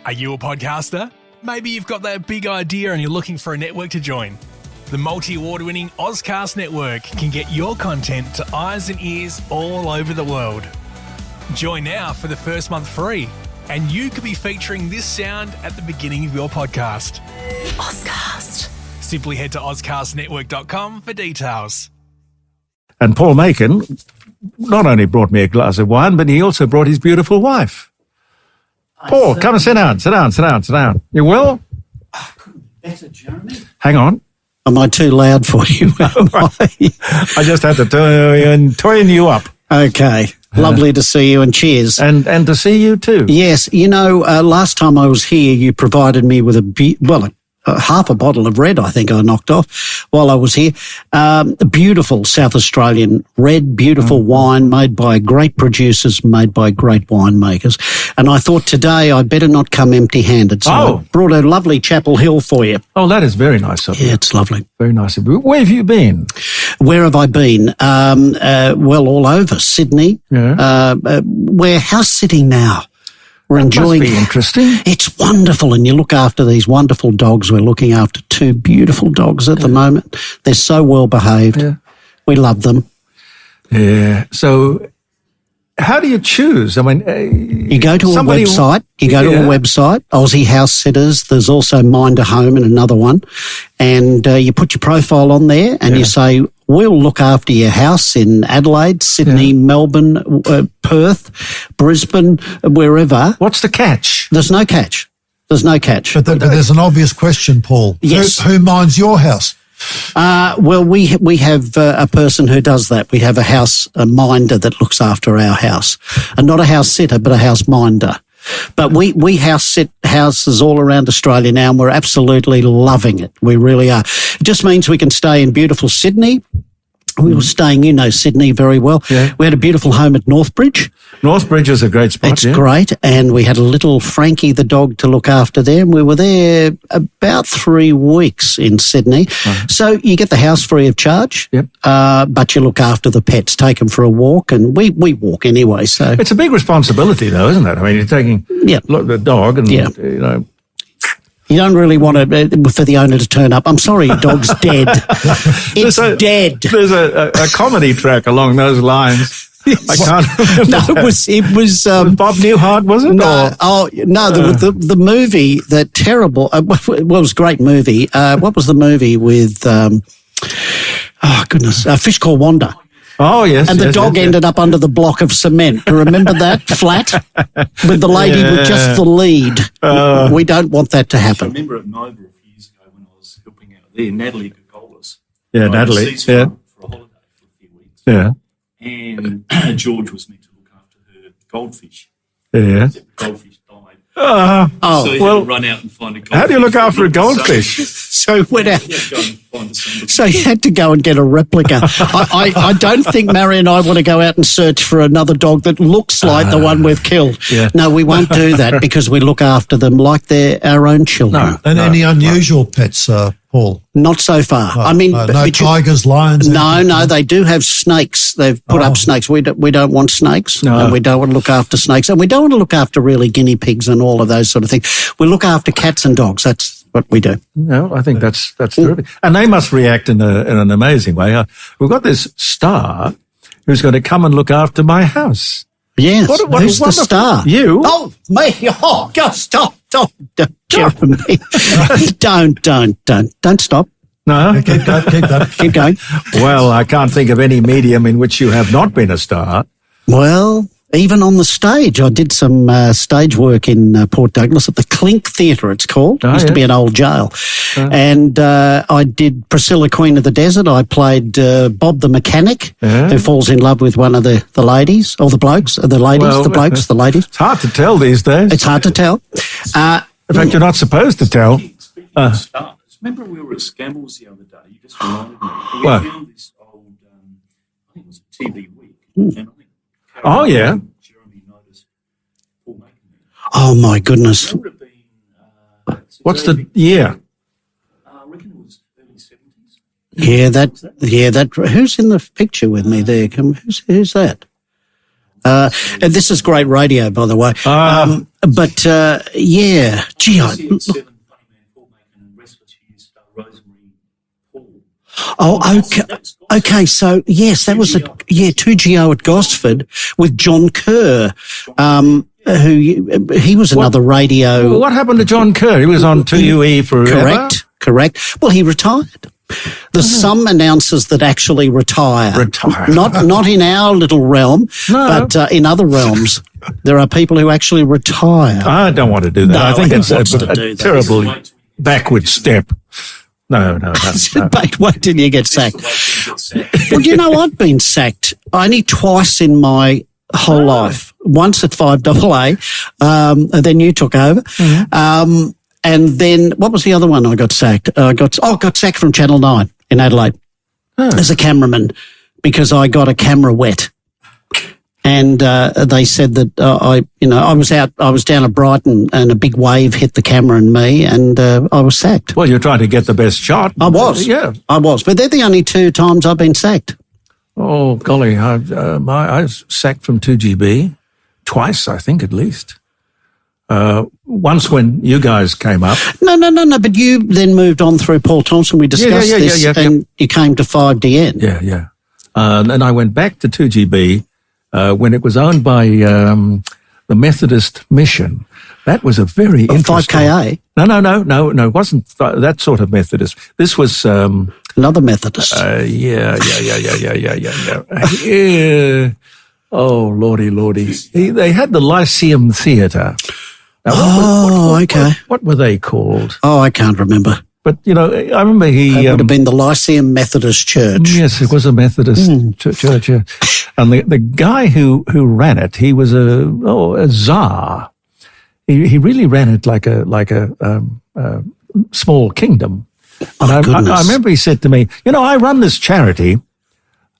Are you a podcaster? Maybe you've got that big idea and you're looking for a network to join. The multi-award-winning Ozcast Network can get your content to eyes and ears all over the world. Join now for the first month free, and you could be featuring this sound at the beginning of your podcast. Ozcast. Simply head to ozcastnetwork.com for details. And Paul Makin not only brought me a glass of wine, but he also brought his beautiful wife. Paul, come and sit down. You well? Better, Jeremy. Hang on. Am I too loud for you? I just had to turn you up. Okay. Lovely to see you, and cheers. And to see you too. Yes. You know, last time I was here, you provided me with half a bottle of red, I think I knocked off while I was here. A beautiful South Australian red, beautiful wine made by great producers, made by great winemakers. And I thought today I better not come empty-handed. So I brought a lovely Chapel Hill for you. Oh, that is very nice of you. Yeah, it's lovely. Very nice of you. Where have you been? Where have I been? Well, all over. Sydney. Yeah. We're house sitting now. We're enjoying it. Must be interesting. It's wonderful, and you look after these wonderful dogs. We're looking after two beautiful dogs at the moment. They're so well behaved. Yeah. We love them. Yeah. So how do you choose? I mean, you go to a website. Aussie House Sitters. There's also Mind a Home and another one. And you put your profile on there and you say, we'll look after your house in Adelaide, Sydney, Melbourne, Perth, Brisbane, wherever. What's the catch? There's no catch. But there's an obvious question, Paul. Yes. Who minds your house? Well, we have a person who does that. We have a house minder that looks after our house. And not a house sitter, but a house minder. But we house sit houses all around Australia now, and we're absolutely loving it. We really are. It just means we can stay in beautiful Sydney. We were staying, Sydney very well. Yeah. We had a beautiful home at Northbridge. Northbridge is a great spot. It's great. And we had a little Frankie the dog to look after there. And we were there about 3 weeks in Sydney. Uh-huh. So you get the house free of charge, but you look after the pets, take them for a walk. And we walk anyway. So it's a big responsibility, though, isn't it? I mean, you're taking the dog and, You don't really want for the owner to turn up. I'm sorry, your dog's dead. It's dead. There's a comedy track along those lines. I can't remember. No, it was Bob Newhart, was it? The movie, that terrible, it was a great movie. What was the movie with, Fish Called Wanda? Oh, yes. And the dog ended up under the block of cement. Remember that? Flat? With the lady with just the lead. We don't want that to happen. I remember at Nova a few years ago when I was helping out there, Natalie Gogolas. Yeah, Natalie. For a holiday for a few weeks. Yeah. And George was meant to look after her goldfish. Yeah. Except the goldfish died. So he had to run out and find a goldfish. How do you look after a goldfish? So he went out. So you had to go and get a replica. I don't think Mary and I want to go out and search for another dog that looks like the one we've killed. Yeah. No, we won't do that because we look after them like they're our own children. Any unusual pets, Paul? Not so far. I mean, no tigers, lions. No, they do have snakes. They've put up snakes. We don't want snakes. No. And we don't want to look after snakes, and we don't want to look after really guinea pigs and all of those sort of things. We look after cats and dogs. That's what we do. No, I think that's terrific. And they must react in an amazing way. We've got this star who's going to come and look after my house. Yes. Who's the star? You? Oh, me. Oh, God, stop. Jeremy. Don't stop. No. Keep going. Well, I can't think of any medium in which you have not been a star. Well, even on the stage, I did some stage work in Port Douglas at the Clink Theatre, it's called. It used to be an old jail. And I did Priscilla, Queen of the Desert. I played Bob the Mechanic, who falls in love with one of the ladies, or the blokes, the ladies, the blokes, the ladies. It's hard to tell these days. It's hard to tell. In fact, you're not supposed to tell. Speaking of stars, remember we were at Scambles the other day? You just reminded me. We found this old, I think it was a TV week. And I think Jeremy noticed Paul Makin. Oh, my goodness. That would have been... What's the year? I reckon it was early 70s. Yeah, that. Who's in the picture with me there? Who's that? And this is great radio, by the way. Yeah, gee, Seven funny man Paul Makin and Restless Years star Rosemary Paul. Okay. So yes, that was 2GO at Gosford with John Kerr, he was another radio. Well, what happened to John Kerr? He was on 2UE forever. Correct. Well, he retired. There's some announcers that actually retire. Not in our little realm, but in other realms. There are people who actually retire. I don't want to do that. No, I think it's a that. terrible backward step. No. Wait till you get sacked. Well, you know, I've been sacked only twice in my whole life. Once at 5AA, and then you took over. Mm-hmm. And then, what was the other one I got sacked? Got sacked from Channel 9 in Adelaide as a cameraman because I got a camera wet. And they said that I was down at Brighton and a big wave hit the camera and me, and I was sacked. Well, you're trying to get the best shot. I was. Yeah. I was. But they're the only 2 times I've been sacked. Oh, golly. I was sacked from 2GB twice, I think, at least. Once when you guys came up. No. But you then moved on through Paul Thompson. We discussed this, and you came to 5DN. Yeah. And I went back to 2GB when it was owned by the Methodist Mission. That was a very interesting... 5KA? No. It wasn't that sort of Methodist. This was... another Methodist. Yeah. Oh, lordy. They had the Lyceum Theatre. Now, okay. What were they called? Oh, I can't remember. But, you know, I remember it would have been the Lyceum Methodist Church. Yes, it was a Methodist church. Yeah. And the guy who ran it, he was a czar. He really ran it like a small kingdom. And I remember he said to me, you know, I run this charity.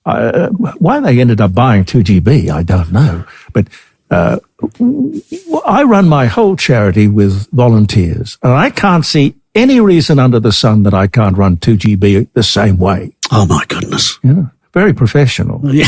Why they ended up buying 2GB, I don't know. But I run my whole charity with volunteers, and I can't see any reason under the sun that I can't run 2GB the same way. Oh, my goodness. Yeah, very professional. Yeah.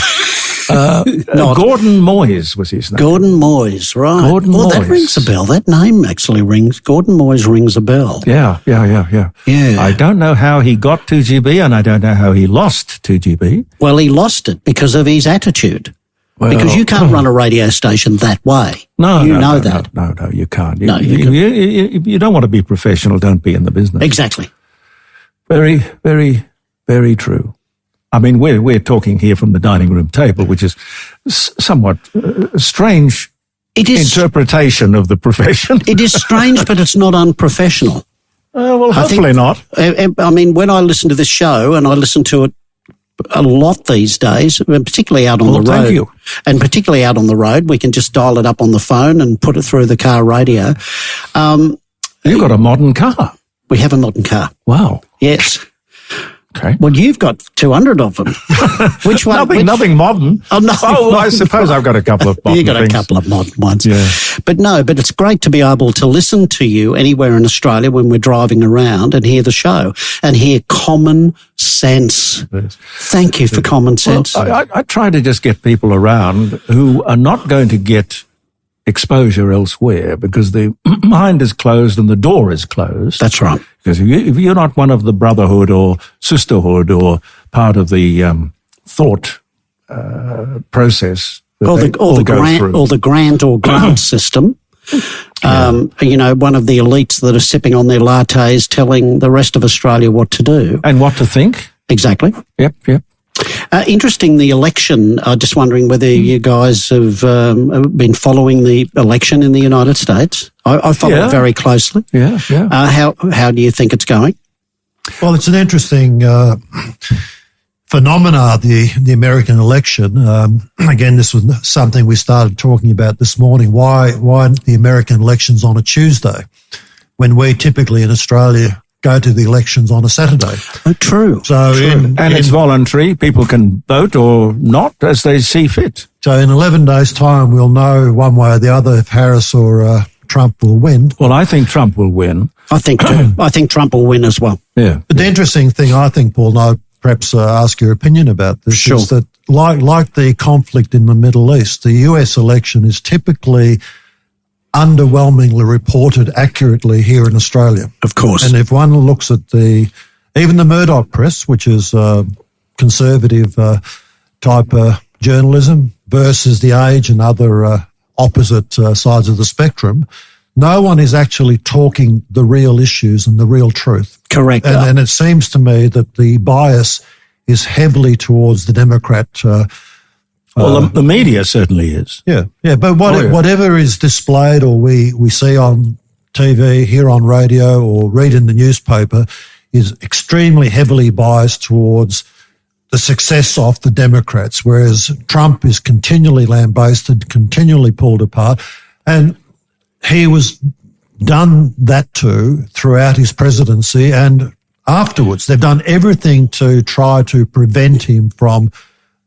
Gordon Moyes was his name. Gordon Moyes, right. Moyes. That rings a bell. That name actually rings. Gordon Moyes rings a bell. Yeah. I don't know how he got 2GB, and I don't know how he lost 2GB. Well, he lost it because of his attitude. Well, because you can't run a radio station that way. No, you know that. No, you can't. You don't want to be professional, don't be in the business. Exactly. Very, very, very true. I mean, we're talking here from the dining room table, which is somewhat strange interpretation of the profession. It is strange, but it's not unprofessional. Well, hopefully not. I mean, when I listen to this show, and I listen to it a lot these days, particularly out on the road. Thank you. And particularly out on the road, we can just dial it up on the phone and put it through the car radio. You've got a modern car. We have a modern car. Wow. Yes. Okay. Well, you've got 200 of them. Which one? Nothing modern. Oh, no. Oh, I suppose I've got a couple of modern You've got things. a couple of modern ones. Yeah. But it's great to be able to listen to you anywhere in Australia when we're driving around and hear the show and hear common sense. Yes. Thank you for common sense. Well, I try to just get people around who are not going to get exposure elsewhere because the mind is closed and the door is closed. That's right. Because if you're not one of the brotherhood or sisterhood or part of the thought process, or the grant system, one of the elites that are sipping on their lattes telling the rest of Australia what to do. And what to think. Exactly. Yep. Interesting, the election. Just wondering whether you guys have been following the election in the United States. I follow it very closely. Yeah. How do you think it's going? Well, it's an interesting phenomena, the American election. Again, this was something we started talking about this morning. Why the American election's on a Tuesday when we typically in Australia go to the elections on a Saturday. Oh, true. It's voluntary. People can vote or not as they see fit. So in 11 days' time, we'll know one way or the other if Harris or Trump will win. Well, I think Trump will win. I think too. I think Trump will win as well. Yeah. But the interesting thing, I think, Paul, perhaps ask your opinion about this. Sure. Is that like the conflict in the Middle East, the US election is typically underwhelmingly reported accurately here in Australia. Of course. And if one looks at even the Murdoch press, which is conservative type journalism, versus The Age and other opposite sides of the spectrum, no one is actually talking the real issues and the real truth. Correct. And it seems to me that the bias is heavily towards the Democrat. The media certainly is. Yeah. But whatever is displayed or we see on TV, hear on radio, or read in the newspaper is extremely heavily biased towards the success of the Democrats, whereas Trump is continually lambasted, continually pulled apart, and he was done that throughout his presidency and afterwards. They've done everything to try to prevent him from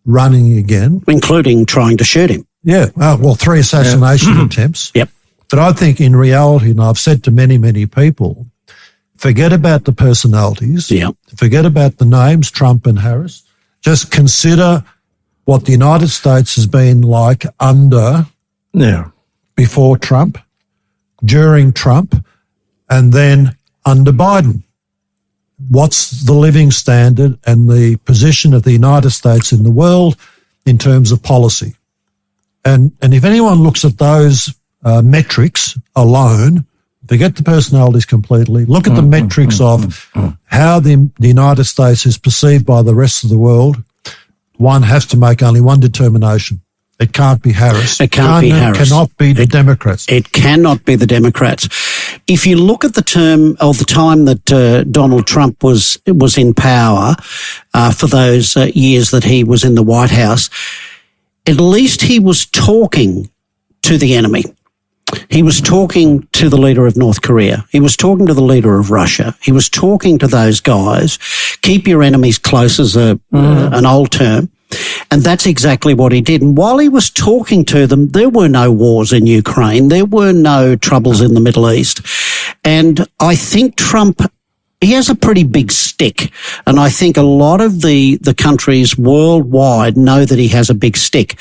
running again. Including trying to shoot him. Yeah. 3 assassination attempts. Yep. But I think in reality, and I've said to many, many people, forget about the personalities. Yeah. Forget about the names, Trump and Harris. Just consider what the United States has been like before Trump, during Trump, and then under Biden. What's the living standard and the position of the United States in the world in terms of policy? And if anyone looks at those metrics alone, forget the personalities completely, look at the metrics of how the United States is perceived by the rest of the world, one has to make only one determination. It can't be Harris. It cannot be the Democrats. It cannot be the Democrats. If you look at the time that Donald Trump was in power for those years that he was in the White House, at least he was talking to the enemy. He was talking to the leader of North Korea. He was talking to the leader of Russia. He was talking to those guys. Keep your enemies close is an old term. And that's exactly what he did. And while he was talking to them, there were no wars in Ukraine. There were no troubles in the Middle East. And I think Trump, he has a pretty big stick. And I think a lot of the countries worldwide know that he has a big stick.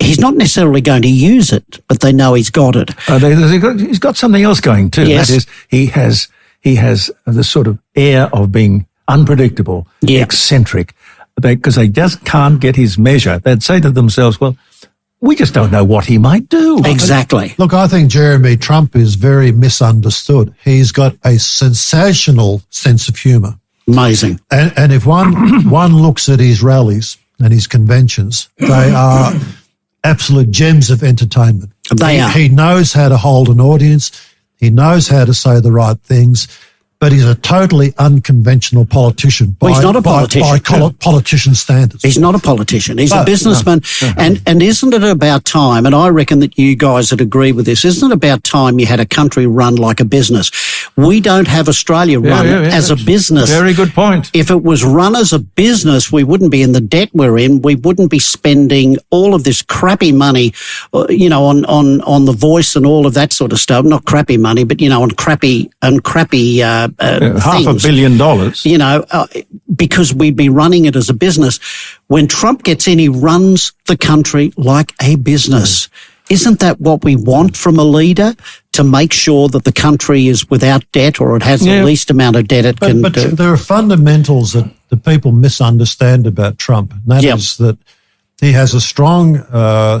He's not necessarily going to use it, but they know he's got it. He's got something else going too. Yes. That is, he has the sort of air of being unpredictable, eccentric, because they just can't get his measure. They'd say to themselves, well, we just don't know what he might do. Exactly. Look, I think Jeremy Trump is very misunderstood. He's got a sensational sense of humour. Amazing. And if one looks at his rallies and his conventions, they are absolute gems of entertainment. They are. He knows how to hold an audience. He knows how to say the right things. But he's a totally unconventional politician. He's not a politician. By politician standards. He's not a politician. He's a businessman. And isn't it about time, and I reckon that you guys would agree with this, isn't it about time you had a country run like a business? We don't have Australia run as a business. Very good point. If it was run as a business, we wouldn't be in the debt we're in. We wouldn't be spending all of this crappy money, on The Voice and all of that sort of stuff. Not crappy money, but, on crappy $500 million. Because we'd be running it as a business. When Trump gets in, he runs the country like a business. Isn't that what we want from a leader? To make sure that the country is without debt, or it has the least amount of debt it can do. But there are fundamentals that the people misunderstand about Trump. And that is that he has a strong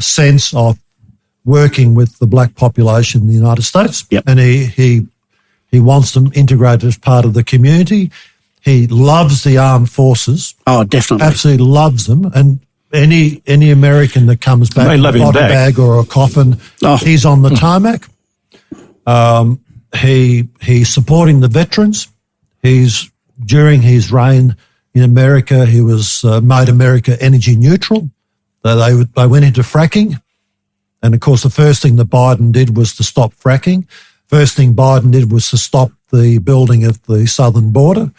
sense of working with the black population in the United States. Yep. And he wants them integrated as part of the community. He loves the armed forces. Oh, definitely. Absolutely loves them. And any American that comes back with a body bag or a coffin, he's on the tarmac. He's supporting the veterans. During his reign in America, he was made America energy neutral. They went into fracking. And of course, the first thing that Biden did was to stop fracking. First thing Biden did was to stop the building of the southern border.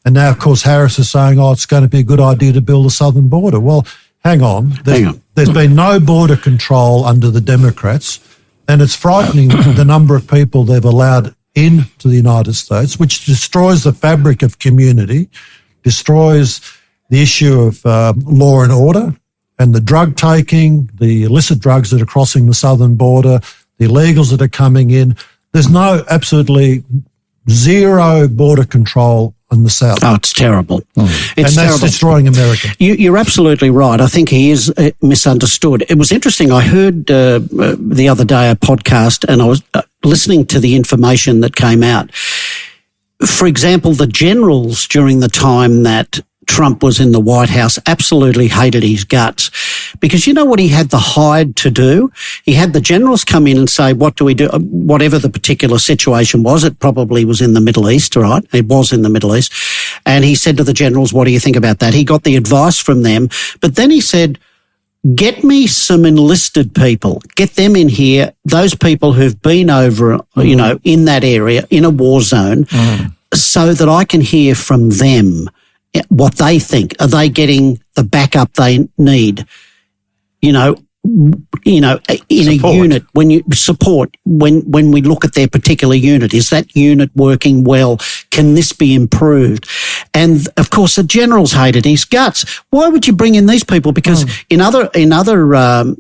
And now, of course, Harris is saying, it's going to be a good idea to build a southern border. Well, hang on. There's been no border control under the Democrats, and it's frightening the number of people they've allowed into the United States, which destroys the fabric of community, destroys the issue of law and order and the drug taking, the illicit drugs that are crossing the southern border, the illegals that are coming in. There's absolutely zero border control in the south. Oh, it's terrible. It's and that's terrible. destroying America. You're absolutely right. I think he is misunderstood. It was interesting. I heard the other day a podcast, and I was listening to the information that came out. For example, the generals during the time that Trump was in the White House absolutely hated his guts, because you know what he had the hide to do? He had the generals come in and say, what do we do? Whatever the particular situation was, it probably was in the Middle East, right? It was in the Middle East. And he said to the generals, what do you think about that? He got the advice from them, but then he said, get me some enlisted people, get them in here, those people who've been over, you know, in that area, in a war zone, so that I can hear from them what they think. Are they getting the backup they need? You know, in Support. a unit, when we look at their particular unit, is that unit working well? Can this be improved? And of course, the generals hated his guts. Why would you bring in these people? Because in other Biden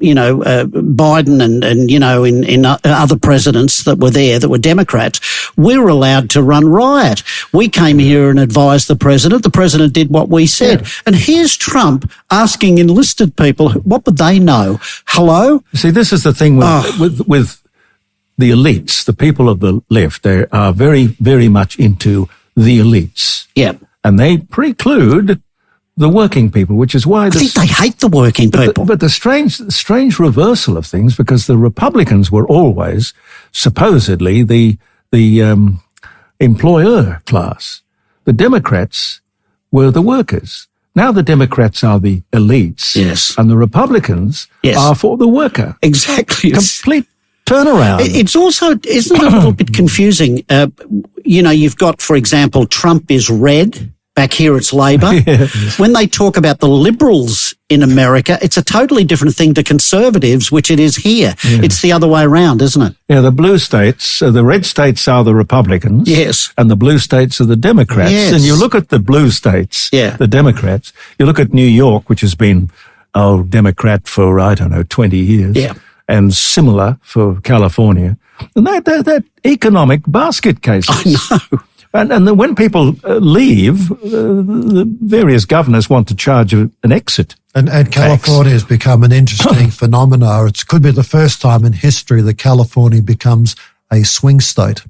and in other presidents that were there that were Democrats, we were allowed to run riot. We came here and advised the president. The president did what we said. Yeah. And here's Trump asking enlisted people, what would they know? Hello? See, this is the thing with the elites, the people of the left. They are very, very much into the elites. Yeah. And they preclude the working people, which is why I think they hate the working people. But the strange reversal of things, because the Republicans were always supposedly the employer class. The Democrats were the workers. Now the Democrats are the elites. Yes. And the Republicans are for the worker. Exactly. Complete turnaround. It's also, isn't it a little bit confusing? You've got, for example, Trump is red. Back here it's Labor. Yes. When they talk about the Liberals in America, it's a totally different thing to Conservatives, which it is here. Yes. It's the other way around, isn't it? Yeah, the blue states, the red states are the Republicans. Yes. And the blue states are the Democrats. Yes. And you look at the blue states, the Democrats, you look at New York, which has been, Democrat for, 20 years. Yeah. And similar for California. And that economic basket cases. I know. And then when people leave, the various governors want to charge an exit. And California has become an interesting phenomenon. It could be the first time in history that California becomes a swing state.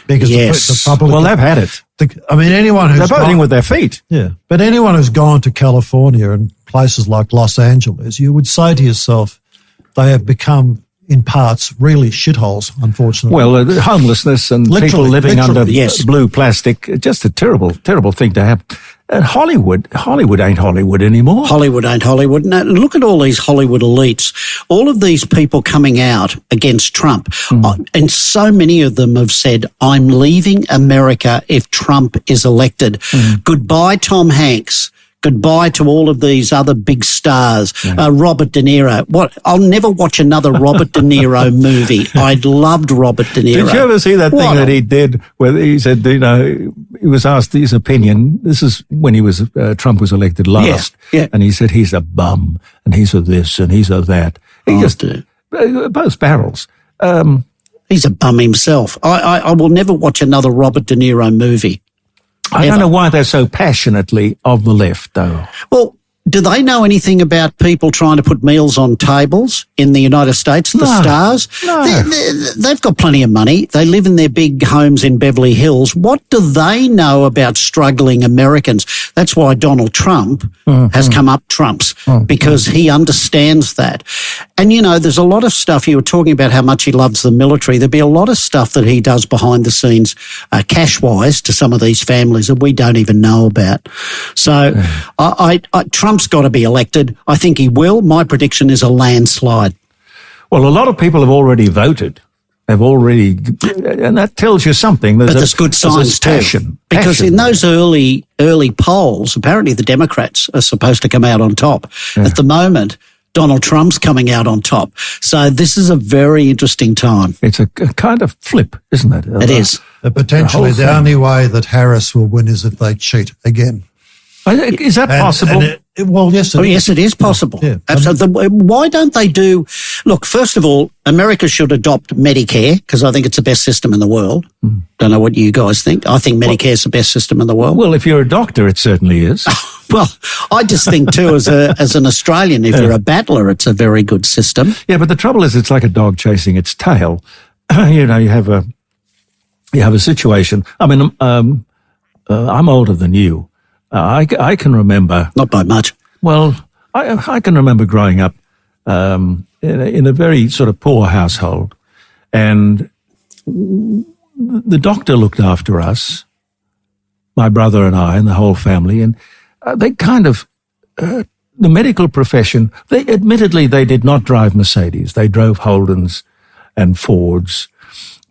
Because the public... Well, they've had it. Anyone who's... They're voting with their feet. Yeah. But anyone who's gone to California and places like Los Angeles, you would say to yourself, they have become... in parts, really shitholes, unfortunately. Well, homelessness and people living under blue plastic, just a terrible, terrible thing to happen. And Hollywood ain't Hollywood anymore. Hollywood ain't Hollywood. Now, look at all these Hollywood elites. All of these people coming out against Trump. And so many of them have said, I'm leaving America if Trump is elected. Goodbye, Tom Hanks. Goodbye to all of these other big stars. Robert De Niro. I'll never watch another Robert De Niro movie. I loved Robert De Niro. Did you ever see that thing that he did where he said, he was asked his opinion. This is when Trump was elected last. Yeah. And he said, he's a bum and he's a this and he's a that. He both barrels. He's a bum himself. I will never watch another Robert De Niro movie. I don't know why they're so passionately of the left, though. Well, do they know anything about people trying to put meals on tables in the United States, the stars? No. They've got plenty of money. They live in their big homes in Beverly Hills. What do they know about struggling Americans? That's why Donald Trump has come up trumps, because he understands that. And, there's a lot of stuff. You were talking about how much he loves the military. There'd be a lot of stuff that he does behind the scenes, cash-wise, to some of these families that we don't even know about. So Trump's got to be elected. I think he will. My prediction is a landslide. Well, a lot of people have already voted. And that tells you something. There's good signs too. Because in those early polls, apparently the Democrats are supposed to come out on top. Yeah. At the moment, Donald Trump's coming out on top. So this is a very interesting time. It's a kind of flip, isn't it? It is. Potentially the only way that Harris will win is if they cheat again. Is that possible? Well, yes. Yes, it is possible. Yeah. Absolutely. Why don't they do? Look, first of all, America should adopt Medicare because I think it's the best system in the world. Don't know what you guys think. I think Medicare is the best system in the world. Well, if you're a doctor, it certainly is. Well, I just think too, as an Australian, if you're a battler, it's a very good system. Yeah, but the trouble is, it's like a dog chasing its tail. You have a situation. I mean, I'm older than you. I can remember. Not by much. Well, I can remember growing up in a very sort of poor household, and the doctor looked after us, my brother and I, and the whole family, and they kind of the medical profession. They did not drive Mercedes; they drove Holdens and Fords.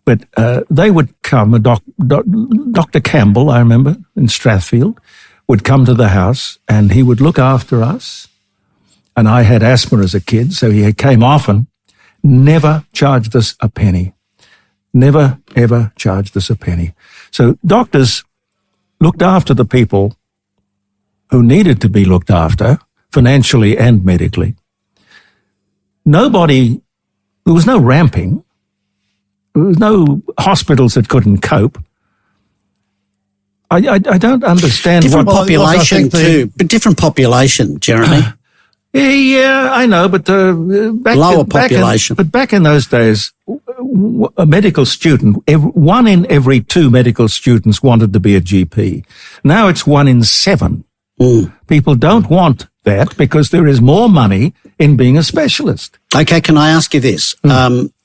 But they would come. Dr. Campbell, I remember, in Strathfield, would come to the house and he would look after us. And I had asthma as a kid, so he came often, never charged us a penny. Never, ever charged us a penny. So doctors looked after the people who needed to be looked after, financially and medically. There was no ramping. There was no hospitals that couldn't cope. I don't understand different population too, but different population, Jeremy. Yeah, I know, but lower population. But back in those days, a medical student, 1 in every 2 medical students wanted to be a GP. Now it's 1 in 7. People don't want that because there is more money in being a specialist. Okay, can I ask you this?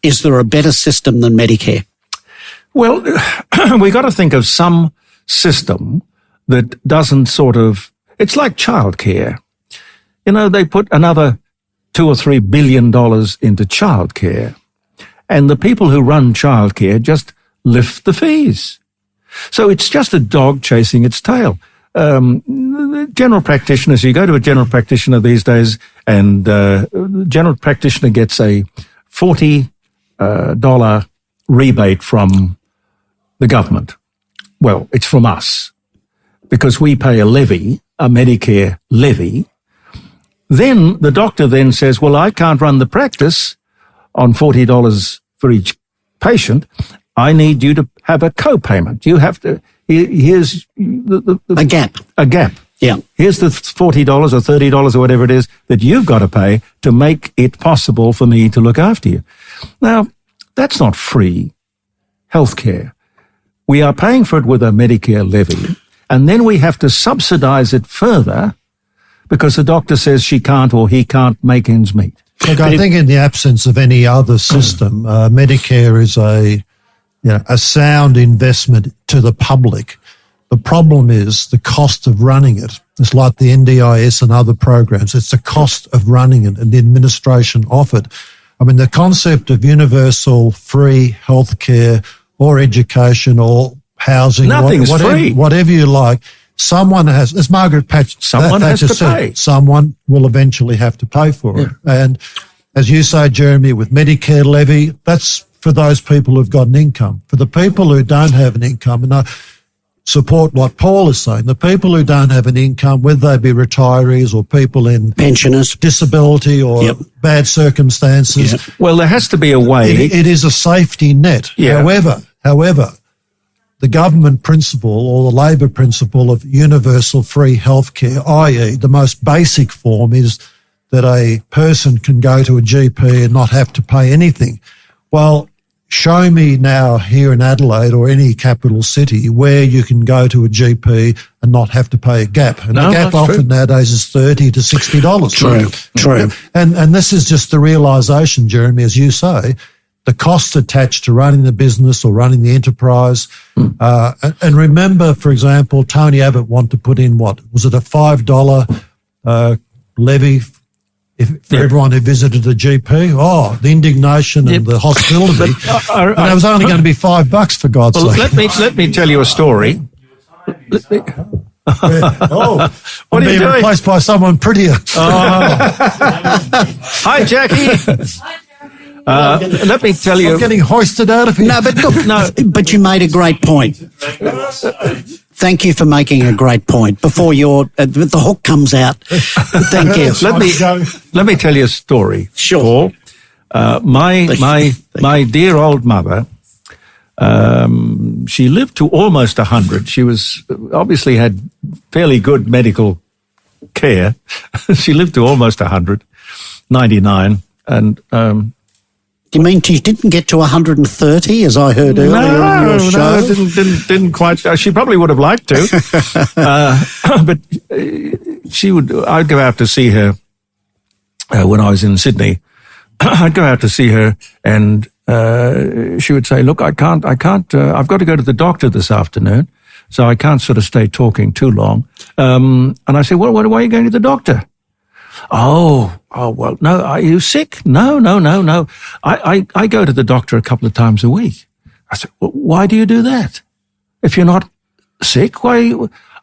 Is there a better system than Medicare? Well, we got to think of some system that doesn't it's like childcare. They put another $2 or $3 billion into childcare, and the people who run childcare just lift the fees. So it's just a dog chasing its tail. General practitioners, you go to a general practitioner these days, and the general practitioner gets a $40 rebate from the government. Well, it's from us because we pay a levy, a Medicare levy. Then the doctor then says, well, I can't run the practice on $40 for each patient. I need you to have a co-payment. You have to, here's a gap. A gap. Yeah. Here's the $40 or $30 or whatever it is that you've got to pay to make it possible for me to look after you. Now, that's not free healthcare. We are paying for it with a Medicare levy, and then we have to subsidize it further because the doctor says she can't or he can't make ends meet. Look, I think in the absence of any other system, Medicare is a sound investment to the public. The problem is the cost of running it. It's like the NDIS and other programs. It's the cost of running it and the administration of it. I mean, the concept of universal free healthcare or education or housing, whatever you like, someone has, as Margaret Thatcher said, someone will eventually have to pay for it. And as you say, Jeremy, with Medicare levy, that's for those people who've got an income. For the people who don't have an income, and I support what Paul is saying, the people who don't have an income, whether they be retirees or people in pensioners, disability or bad circumstances. Yep. Well, there has to be a way. It is a safety net. Yeah. However, the government principle or the Labor principle of universal free healthcare, i.e. the most basic form is that a person can go to a GP and not have to pay anything. Well, show me now here in Adelaide or any capital city where you can go to a GP and not have to pay a gap. And a gap often nowadays is $30 to $60. True. And this is just the realisation, Jeremy, as you say, the costs attached to running the business or running the enterprise. And remember, for example, Tony Abbott wanted to put in was it a $5 levy for everyone who visited the GP? Oh, the indignation and the hostility. And it was only going to be $5 for God's sake. Let me tell you a story. What are you doing? Replaced by someone prettier. Hi, Jackie. Let me tell you. I'm getting hoisted out of here. No, but look, but you made a great point. Thank you for making a great point. Before the hook comes out, thank you. Let me tell you a story. Sure. Paul. My dear old mother, she lived to almost 100. She was obviously had fairly good medical care. She lived to almost 100, 99, and. Do you mean she didn't get to 130, as I heard earlier on your show? No, didn't quite. She probably would have liked to, but I'd go out to see her when I was in Sydney. I'd go out to see her, and she would say, "Look, I can't. I've got to go to the doctor this afternoon, so I can't sort of stay talking too long." And I say, "Well, why are you going to the doctor?" Oh, well, no, are you sick? No. I go to the doctor a couple of times a week. I said, well, why do you do that? If you're not sick, why?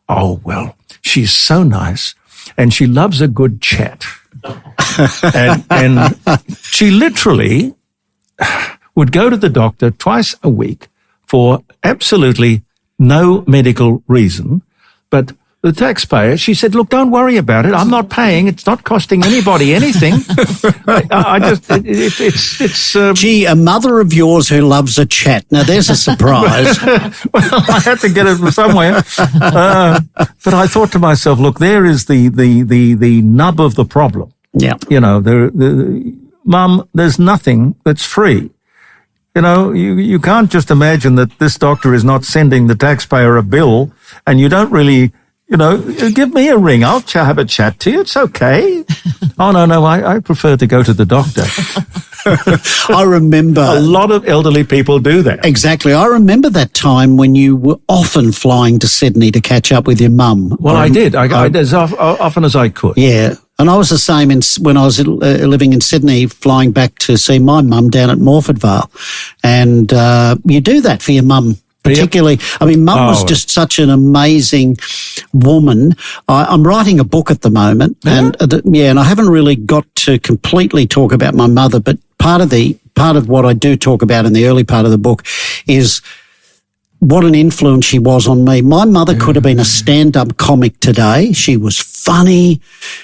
Oh, well, she's so nice and she loves a good chat. and she literally would go to the doctor twice a week for absolutely no medical reason, but the taxpayer, she said, look, don't worry about it. I'm not paying. It's not costing anybody anything. Gee, a mother of yours who loves a chat. Now, there's a surprise. Well, I had to get it from somewhere. But I thought to myself, look, there is the nub of the problem. Yeah. You know, Mum, there's nothing that's free. You know, you can't just imagine that this doctor is not sending the taxpayer a bill and you don't really... You know, give me a ring. I'll have a chat to you. It's okay. Oh, no, I prefer to go to the doctor. I remember... A lot of elderly people do that. Exactly. I remember that time when you were often flying to Sydney to catch up with your mum. Well, I did. I did as often as I could. Yeah. And I was the same when I was living in Sydney, flying back to see my mum down at Morford Vale. And you do that for your mum. Particularly, I mean, Mum was just such an amazing woman. I'm writing a book at the moment, and I haven't really got to completely talk about my mother, but part of what I do talk about in the early part of the book is what an influence she was on me. My mother could have been a stand-up comic today. She was funny.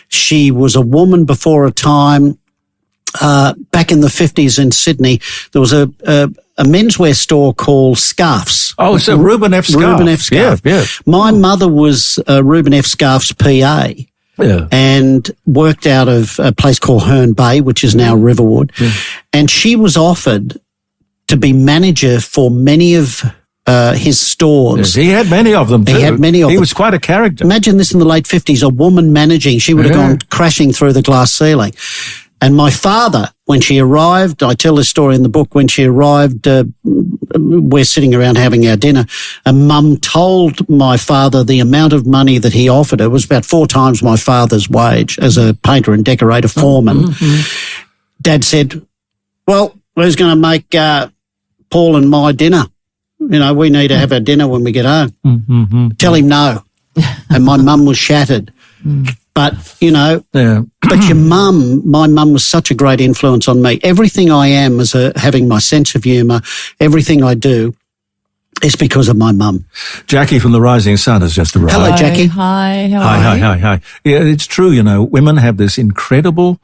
She was a woman before her time. Back in the 50s in Sydney, there was a menswear store called Scarfs. Oh, so Reuben F. Scarf. Reuben F. Scarf. Yeah. My mother was Reuben F. Scarf's PA. Yeah. And worked out of a place called Herne Bay, which is now Riverwood. Yeah. And she was offered to be manager for many of his stores. Yes, he had many of them too. He was quite a character. Imagine this in the late 50s, a woman managing. She would have gone crashing through the glass ceiling. And my father, when she arrived, I tell this story in the book, when she arrived, we're sitting around having our dinner, and Mum told my father the amount of money that he offered her was about 4 times my father's wage as a painter and decorator foreman. Mm-hmm. Dad said, well, who's going to make Paul and my dinner? You know, we need to have our dinner when we get home. Mm-hmm. Tell him no. And my mum was shattered. But, you know, but my mum was such a great influence on me. Everything I am as having my sense of humour, everything I do is because of my mum. Jackie from the Rising Sun has just arrived. Hello, Jackie. Hi. Hi. Yeah, it's true, you know, women have this incredible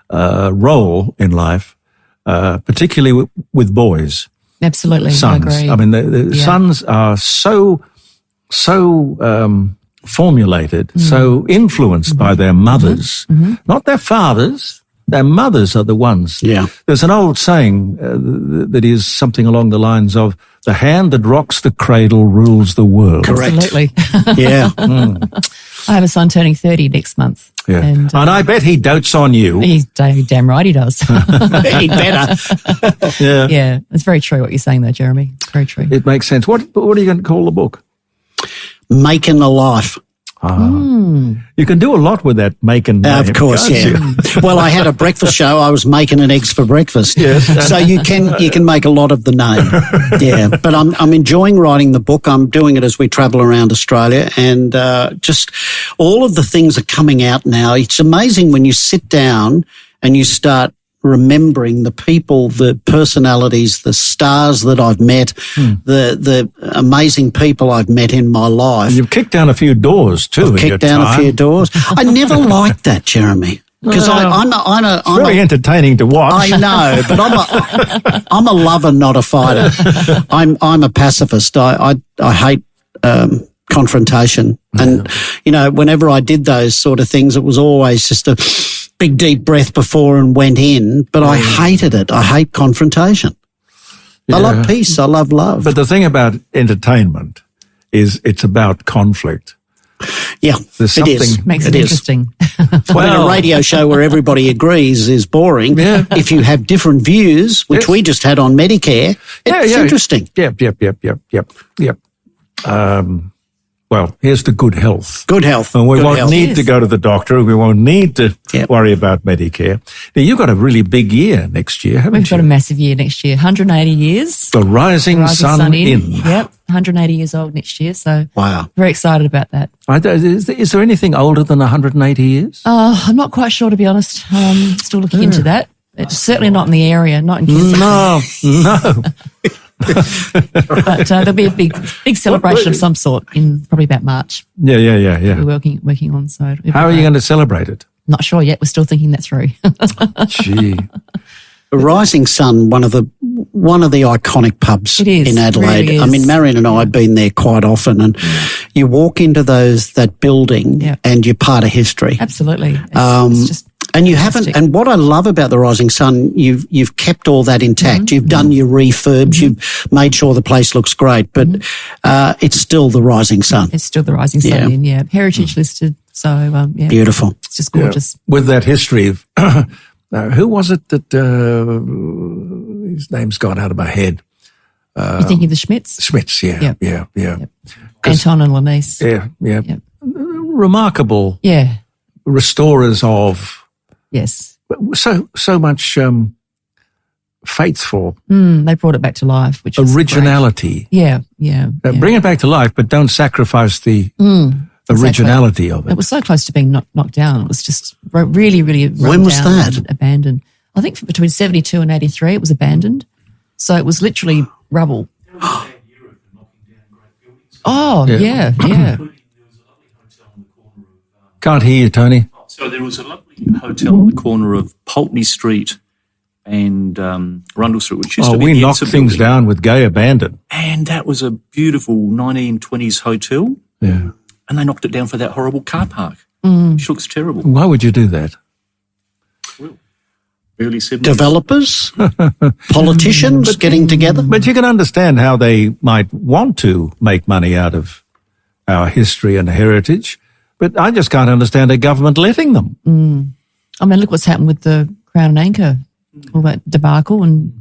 role in life, particularly with boys. Absolutely, sons. I agree. I mean, the sons are so formulated, so influenced by their mothers, not their fathers. Their mothers are the ones. Yeah. There's an old saying that is something along the lines of, the hand that rocks the cradle rules the world. Correct. Absolutely. Yeah. I have a son turning 30 next month. Yeah. And I bet he dotes on you. He's damn right he does. He'd better. Yeah. It's very true what you're saying there, Jeremy. It's very true. It makes sense. What are you going to call the book? Making a Life. You can do a lot with that making name. Of course, yeah. Well, I had a breakfast show. I was making an eggs for breakfast. Yes. So you can make a lot of the name. Yeah. But I'm enjoying writing the book. I'm doing it as we travel around Australia, and just all of the things are coming out now. It's amazing when you sit down and you start remembering the people, the personalities, the stars that I've met, the amazing people I've met in my life. You've kicked down a few doors too. I've kicked down a few doors. I never liked that, Jeremy. Because I'm very entertaining to watch. I know, but I'm a lover, not a fighter. I'm a pacifist. I hate confrontation, and whenever I did those sort of things, it was always just a big deep breath before and went in. But I hated it. I hate confrontation. I love peace. I love love. But the thing about entertainment is it's about conflict. Yeah, There's it something is. Makes it interesting. Well, a radio show where everybody agrees is boring. Yeah. If you have different views, which we just had on Medicare, it's interesting. Yep. Well, here's the good health. Good health. And we Good won't health. need to go to the doctor. We won't need to worry about Medicare. Now, you've got a really big year next year, haven't We've you? got a massive year next year. 180 years. The Rising Sun in. Yep. 180 years old next year. So Wow. very excited about that. Is there anything older than 180 years? I'm not quite sure, to be honest. Still looking into that. It's certainly not in the area, not in Kansas. No. But there'll be a big celebration of some sort in probably about March. Yeah. We're working on. So it'll be How are you great. going to celebrate it? Not sure yet. We're still thinking that through. Gee. The Rising Sun, one of the iconic pubs It is, in it Adelaide. really I mean, is. Marion and I have been there quite often, and you walk into that building Yeah. and you're part of history. Absolutely. It's just And you haven't. fantastic. And what I love about the Rising Sun, you've kept all that intact. Mm-hmm. You've done your refurbs. You've made sure the place looks great, but it's still the Rising Sun. It's still the Rising Sun. Yeah. Heritage listed. So, Beautiful. It's just gorgeous. With that history of, who was it that, his name's gone out of my head. You're thinking of the Schmitz? Schmitz, Yep. yeah. Anton and Lenise. Yeah. Yep. Remarkable Yeah. restorers of Yes. so much faithful They brought it back to life, which was originality. great. Yeah. Bring it back to life, but don't sacrifice the originality of It it. was so close to being knocked down. It was just really, really run When was down that? and abandoned. I think between 72 and 83 it was abandoned. So it was literally rubble. Oh, yeah. Can't hear you, Tony. So there was a lovely hotel on the corner of Pulteney Street and Rundle Street, which used to be We the knocked Ensa things building. down with gay abandon. And that was a beautiful 1920s hotel. Yeah. And they knocked it down for that horrible car park, which looks terrible. Why would you do that? Early 70s. Developers, politicians getting together. But you can understand how they might want to make money out of our history and heritage, but I just can't understand a government letting them. I mean, look what's happened with the Crown and Anchor, all that debacle. And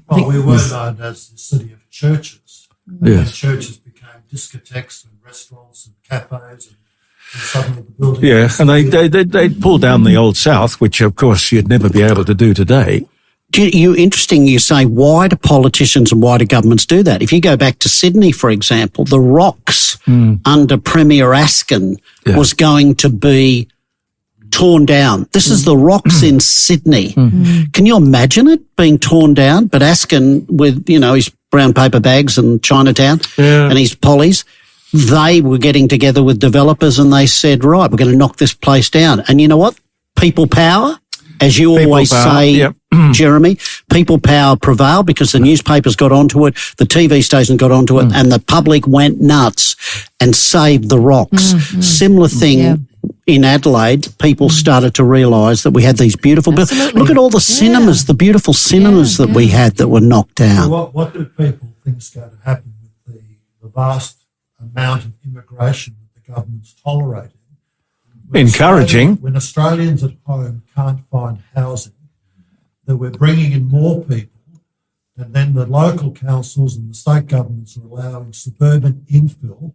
Well, we were known as the city of churches. And Yes. then churches became discotheques and restaurants and cafes, and suddenly the building. Yeah, and they pulled down the Old South, which of course you'd never be able to do today. Interesting you say, why do politicians and why do governments do that? If you go back to Sydney, for example, the Rocks under Premier Askin was going to be torn down. This is the Rocks in Sydney. Can you imagine it being torn down? But Askin with, his brown paper bags and Chinatown and his pollies, they were getting together with developers and they said, right, we're going to knock this place down. And you know what? People power, as you always power, say, yep. Jeremy, people power prevailed because the newspapers got onto it, the TV stations got onto it, and the public went nuts and saved the Rocks. Similar thing in Adelaide, people started to realise that we had these beautiful buildings. Absolutely. Look at all the cinemas, the beautiful cinemas that we had that were knocked down. So what do people think is going to happen with the vast amount of immigration that the government's tolerating? Encouraging. When Australians at home can't find housing, that we're bringing in more people, and then the local councils and the state governments are allowing suburban infill,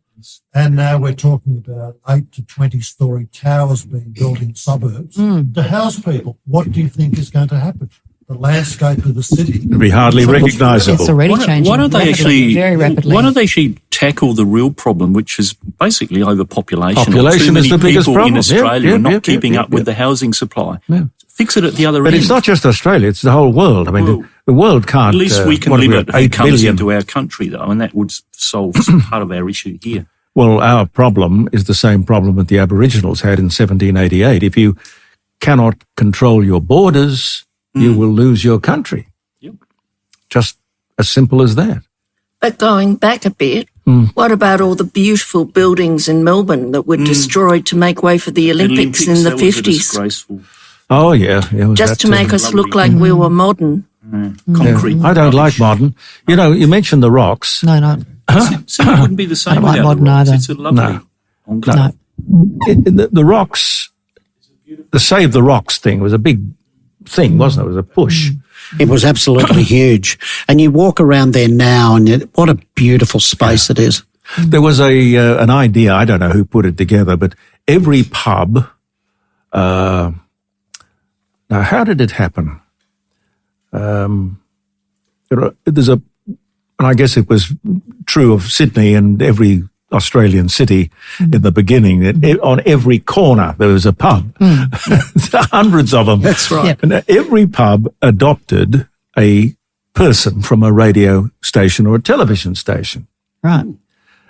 and now we're talking about 8 to 20-storey towers being built in suburbs to house people. What do you think is going to happen? The landscape of the city It'd be hardly recognisable. it's already changing. Why don't they rapidly, very rapidly? Why don't they actually tackle the real problem, which is basically overpopulation? Population Too is many the biggest people problem. in Australia Yep, are not yep, keeping yep, up with the housing supply. Yeah. Fix it at the other But end. it's not just Australia, it's the whole world. I mean, Well, the world can't... At least we can what are limit who 8 comes billion? into our country, though, and that would solve part of our issue here. Well, our problem is the same problem that the Aboriginals had in 1788. If you cannot control your borders, you will lose your country. Yep. Just as simple as that. But going back a bit, what about all the beautiful buildings in Melbourne that were destroyed to make way for the Olympics in the that was a 50s? disgraceful Oh, yeah. Just to make us look like we were modern. concrete. I don't like modern. You know, you mentioned the rocks. No. Sydney wouldn't be the same I don't like without modern the rocks. either. It's a lovely enclave. No. The rocks, the Save the Rocks thing was a big thing, wasn't it? It was a push. It was absolutely huge. And you walk around there now and what a beautiful space it is. There was an idea, I don't know who put it together, but every pub, now how did it happen? There's and I guess it was true of Sydney and every Australian city in the beginning, that on every corner there was a pub. Hundreds of them. That's right. Yep. And every pub adopted a person from a radio station or a television station. Right.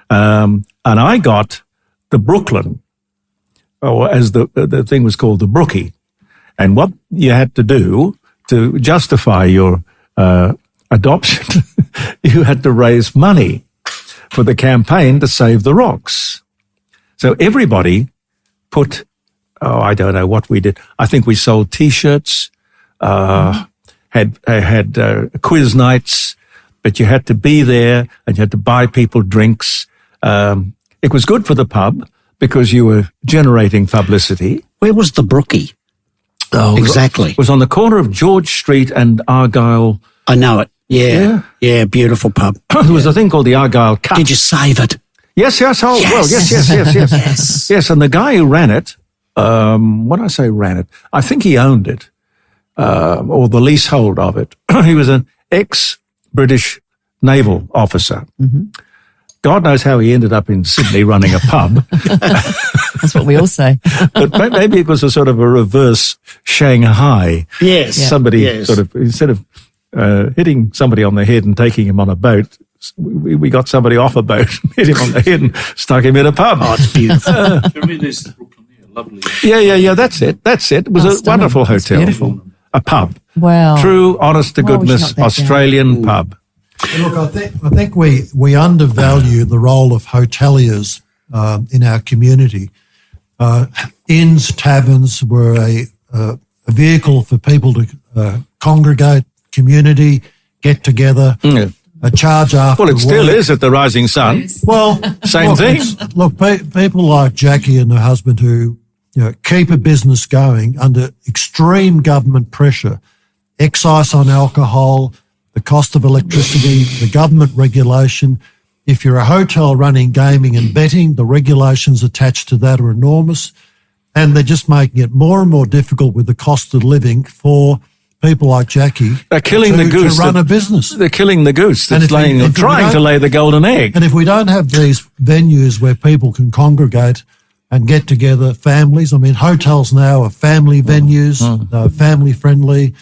And I got the Brooklyn, or as the thing was called, the Brookie. And what you had to do to justify your adoption, you had to raise money for the campaign to save the rocks. So everybody put, I don't know what we did. I think we sold T-shirts, had quiz nights, but you had to be there and you had to buy people drinks. It was good for the pub because you were generating publicity. Where was the Brookie? Oh, Exactly. It was on the corner of George Street and Argyle. I know it. Yeah, beautiful pub. There was a thing called the Argyle Cup. Did you save it? Yes. Oh, well, yes. Yes, and the guy who ran it, when I say ran it, I think he owned it, or the leasehold of it. He was an ex-British naval officer. God knows how he ended up in Sydney running a pub. That's what we all say. But maybe it was a sort of a reverse Shanghai. Yes. Somebody sort of, instead of hitting somebody on the head and taking him on a boat, we got somebody off a boat, hit him on the head and stuck him in a pub. Oh, it's beautiful. Remember there's the Brooklyn there, lovely. Yeah, that's it. It was a stunning. wonderful That's hotel. beautiful. A pub. Wow. True, honest to Why we should goodness knock that down. Australian pub. Look, I think we undervalue the role of hoteliers in our community. Inns, taverns were a vehicle for people to congregate, community, get together, a charge after Well, it still work. is at the Rising Sun. Well, Same look, thing. People like Jackie and her husband who keep a business going under extreme government pressure, excise on alcohol, the cost of electricity, the government regulation. If you're a hotel running gaming and betting, the regulations attached to that are enormous, and they're just making it more and more difficult with the cost of living for people like Jackie. They're killing the goose to run that- a business. They're killing the goose And that's if we trying to don't- lay the golden egg. And if we don't have these venues where people can congregate and get together, families, I mean, hotels now are family venues, family friendly,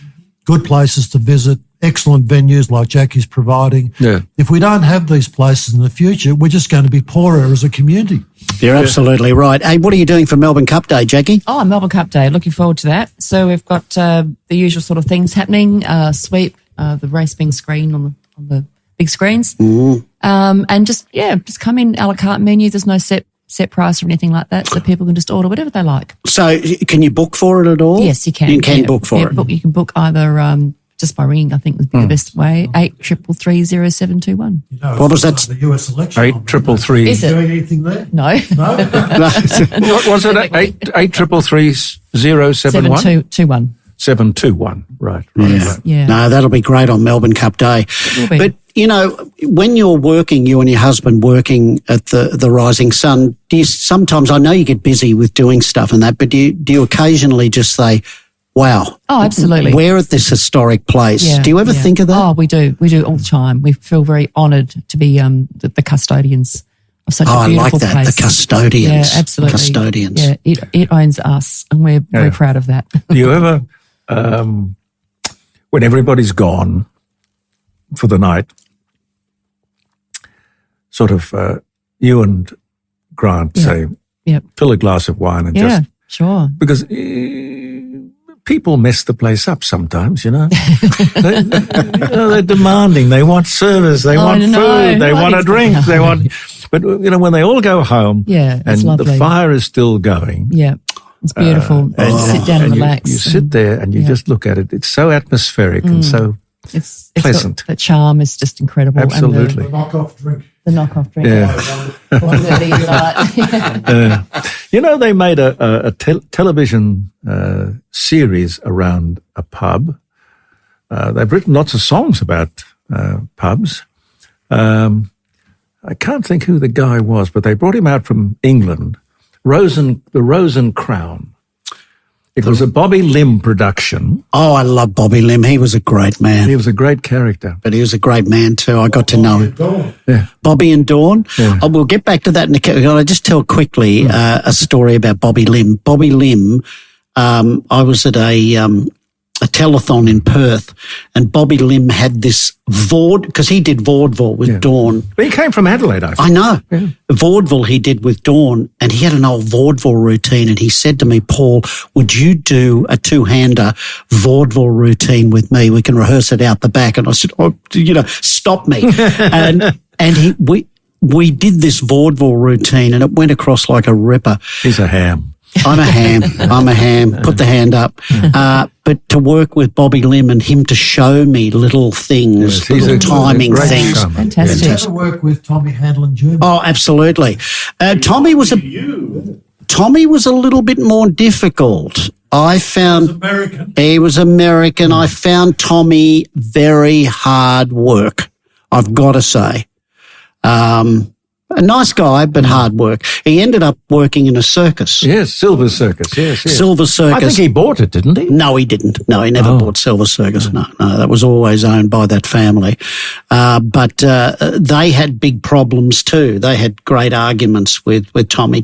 good places to visit, excellent venues like Jackie's providing. Yeah. If we don't have these places in the future, we're just going to be poorer as a community. You're absolutely right. Hey, what are you doing for Melbourne Cup Day, Jackie? Oh, Melbourne Cup Day. Looking forward to that. So we've got the usual sort of things happening. Sweep, the race being screened on the big screens. And just come in, a la carte menu. There's no set price or anything like that, so people can just order whatever they like. So can you book for it at all? Yes, you can. You can Yeah. book for Yeah, it. You can book either just by ringing, I think would be the best way, 8330721. What was that? The US election. 833. Is it? Doing anything there? No. What was it? 8333071? 7221. 721. Right. Yeah. No, that'll be great on Melbourne Cup Day. Will be. But, when you're working, you and your husband working at the Rising Sun, do you sometimes, I know you get busy with doing stuff and that, but do you occasionally just say, wow. Oh, absolutely. We're at this historic place. Yeah, Do you ever yeah. think of that? Oh, we do. We do all the time. We feel very honoured to be the custodians of such a I beautiful like that. place. The custodians. Yeah, absolutely. The custodians. Yeah, it owns us, and we're very proud of that. Do you ever when everybody's gone for the night, sort of you and Grant say, fill a glass of wine and just... Sure. Because people mess the place up sometimes, you know. They're demanding. They want service. They want food. They want a drink. They want... But, you know, when they all go home and the fire is still going... Yeah. It's beautiful. And sit down and relax. You sit there and you just look at it. It's so atmospheric and so pleasant. The charm is just incredible. Absolutely. The knockoff drink. The knockoff drink. Yeah. You know, they made a television series around a pub. They've written lots of songs about pubs. I can't think who the guy was, but they brought him out from England. The Rose and Crown. It was a Bobby Lim production. Oh, I love Bobby Lim. He was a great man. He was a great character. But he was a great man too. I got to know him. Yeah. Bobby and Dawn. Yeah. We'll get back to that in a second. I'll just tell quickly a story about Bobby Lim. Bobby Lim, I was at a telethon in Perth, and Bobby Lim had this because he did vaudeville with Dawn. But he came from Adelaide, I think. I know. Yeah. Vaudeville he did with Dawn, and he had an old vaudeville routine, and he said to me, Paul, would you do a two-hander vaudeville routine with me? We can rehearse it out the back. And I said, stop me. and we did this vaudeville routine, and it went across like a ripper. He's a ham. I'm a ham. Put the hand up. But to work with Bobby Lim and him to show me little things, little timing things. Fantastic. Did you ever work with Tommy Handlin Jr.? Oh, absolutely. Tommy was a little bit more difficult. I found he was American. I found Tommy very hard work, I've got to say. A nice guy, but hard work. He ended up working in a circus. Yes, Silver Circus. Yes. Silver Circus. I think he bought it, didn't he? No, he didn't. No, he never bought Silver Circus. No, that was always owned by that family. But they had big problems too. They had great arguments with Tommy.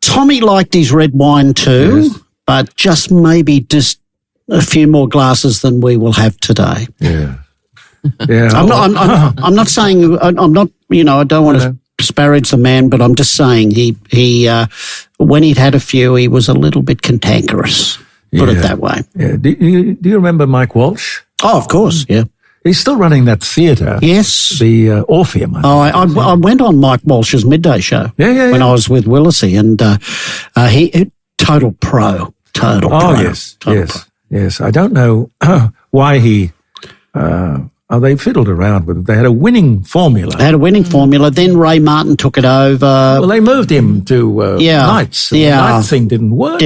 Tommy liked his red wine too, but just a few more glasses than we will have today. Yeah. Yeah, I'm not saying I'm not. I don't want to disparage the man, but I'm just saying he when he'd had a few, he was a little bit cantankerous. Put it that way. Yeah. Do you remember Mike Walsh? Oh, of course. Yeah. He's still running that theatre. Yes. The Orpheum. I went on Mike Walsh's midday show. When I was with Willisey, and he total pro. Yes. I don't know why he. They fiddled around with it. They had a winning formula. Then Ray Martin took it over. Well, they moved him to nights. The night thing didn't work.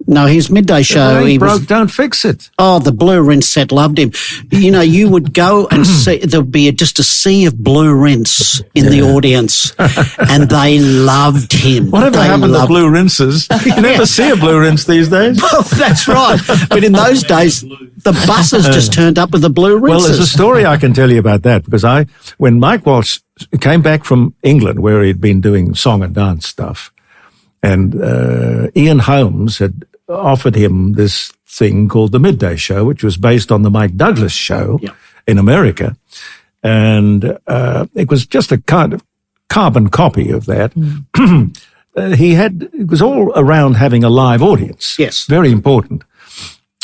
No, his midday show. He broke, don't fix it. Oh, the Blue Rinse set loved him. You would go and see, there'd be just a sea of Blue Rinse in the audience, and they loved him. Whatever happened to Blue Rinses? You never see a Blue Rinse these days. Well, that's right. But in those days, the buses just turned up with the Blue Rinses. Well, there's a story I can tell you about that, because when Mike Walsh came back from England, where he'd been doing song and dance stuff, and Ian Holmes had offered him this thing called the Midday Show, which was based on the Mike Douglas show in America. And it was just a kind of carbon copy of that. It was all around having a live audience. Yes. Very important.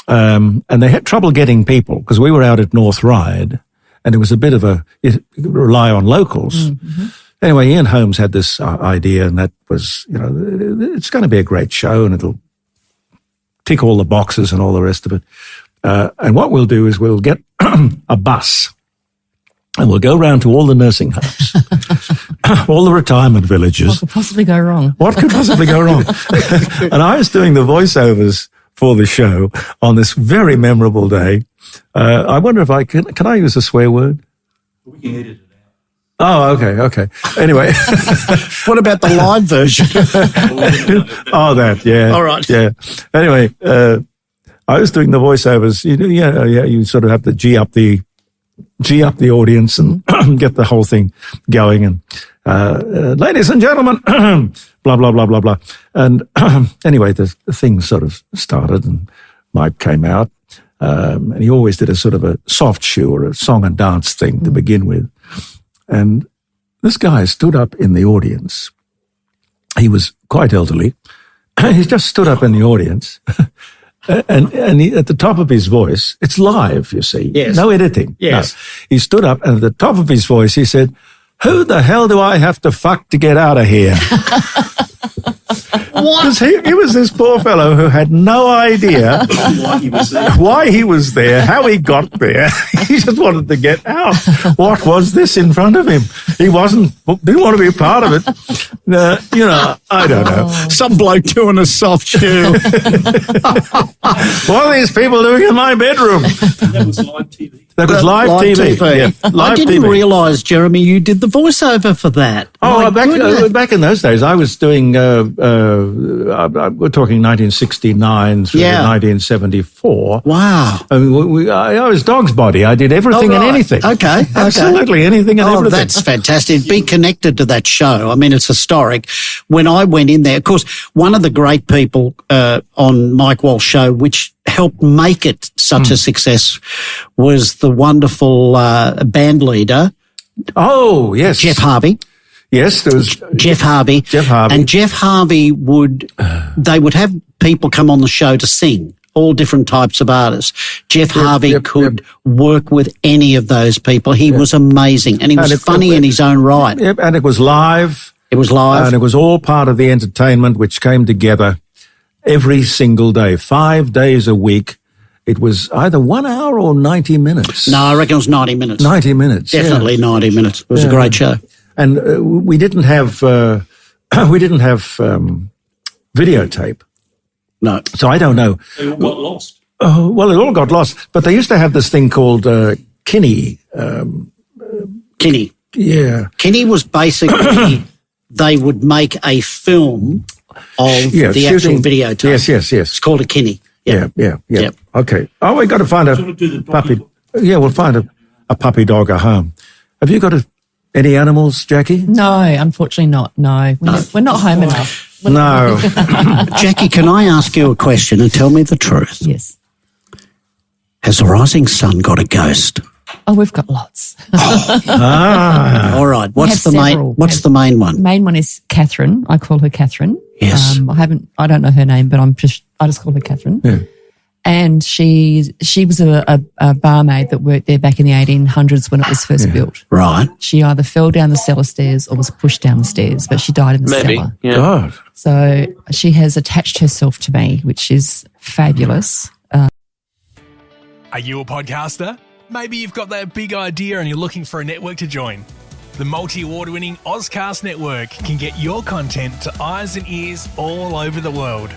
And they had trouble getting people, because we were out at North Ryde, and it was a bit of rely on locals. Mm-hmm. Anyway, Ian Holmes had this idea, and that was, it's going to be a great show, and it'll tick all the boxes and all the rest of it. And what we'll do is we'll get a bus, and we'll go round to all the nursing homes, all the retirement villages. What could possibly go wrong? And I was doing the voiceovers for the show on this very memorable day. I wonder if can I use a swear word? We can edit it out. Oh, okay. Anyway. What about the live version? That, yeah. All right. Yeah. Anyway, I was doing the voiceovers. You sort of have to G up the audience and get the whole thing going. And, ladies and gentlemen, blah, blah, blah, blah, blah. And anyway, the thing sort of started, and Mike came out, and he always did a sort of a soft shoe or a song and dance thing to begin with. And this guy stood up in the audience. He was quite elderly. He just stood up in the audience. And he, at the top of his voice, it's live, you see. Yes. No editing. Yes. No. He stood up and at the top of his voice, he said, "Who the hell do I have to fuck to get out of here?" Because he was this poor fellow who had no idea why he was there, how he got there. He just wanted to get out. What was this in front of him? He didn't want to be a part of it. I don't know. Some bloke doing a soft shoe. What are these people doing in my bedroom? That was live TV. That was live TV. Yeah, I live didn't TV. realise, Jeremy, you did the voiceover for that. Oh, My goodness. back in those days, I was doing, we're talking 1969 through Yeah. 1974. Wow. I mean, I was dog's body. I did everything and right. anything. Okay. Absolutely anything and Oh, everything. that's fantastic. Be connected to that show. I mean, it's historic. When I went in there, of course, one of the great people on Mike Walsh show, which helped make it such a success, was the wonderful band leader, Oh, yes. Jeff Harvey. Yes, there was Jeff Harvey. Jeff Harvey. And Jeff Harvey they would have people come on the show to sing, all different types of artists. Jeff Harvey could work with any of those people. He was amazing. And he was funny in his own right. Yep, and it was live. It was live. And it was all part of the entertainment which came together every single day, 5 days a week. It was either 1 hour or 90 minutes. No, I reckon it was 90 minutes. 90 minutes. Definitely yeah. 90 minutes. It was a great show. And we didn't have videotape. No. So I don't know. They all got lost. Well, it all got lost. But they used to have this thing called Kinney. Kinney. Yeah. Kinney was basically, they would make a film of the actual videotape. Yes. It's called a Kinney. Yeah. Yep. Okay. Oh, we got to find Sort of do the puppy. doggy- Yeah, we'll find a puppy dog at home. Have you got any animals, Jackie? No, unfortunately not. No, we're not home enough. No. Jackie, can I ask you a question and tell me the truth? Yes. Has the rising sun got a ghost? Oh, we've got lots. All right. What's have the main? several. What's the main one? Main one is Catherine. I call her Catherine. Yes. I don't know her name, but I just call her Catherine. Yeah. And she was a barmaid that worked there back in the 1800s when it was first built. Right. She either fell down the cellar stairs or was pushed down the stairs, but she died in the cellar. Yeah. God. So she has attached herself to me, which is fabulous. Are you a podcaster? Maybe you've got that big idea and you're looking for a network to join. The multi-award-winning Ozcast Network can get your content to eyes and ears all over the world.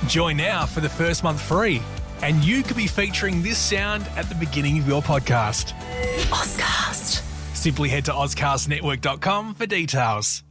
Join now for the first month free, and you could be featuring this sound at the beginning of your podcast. Ozcast. Simply head to ozcastnetwork.com for details.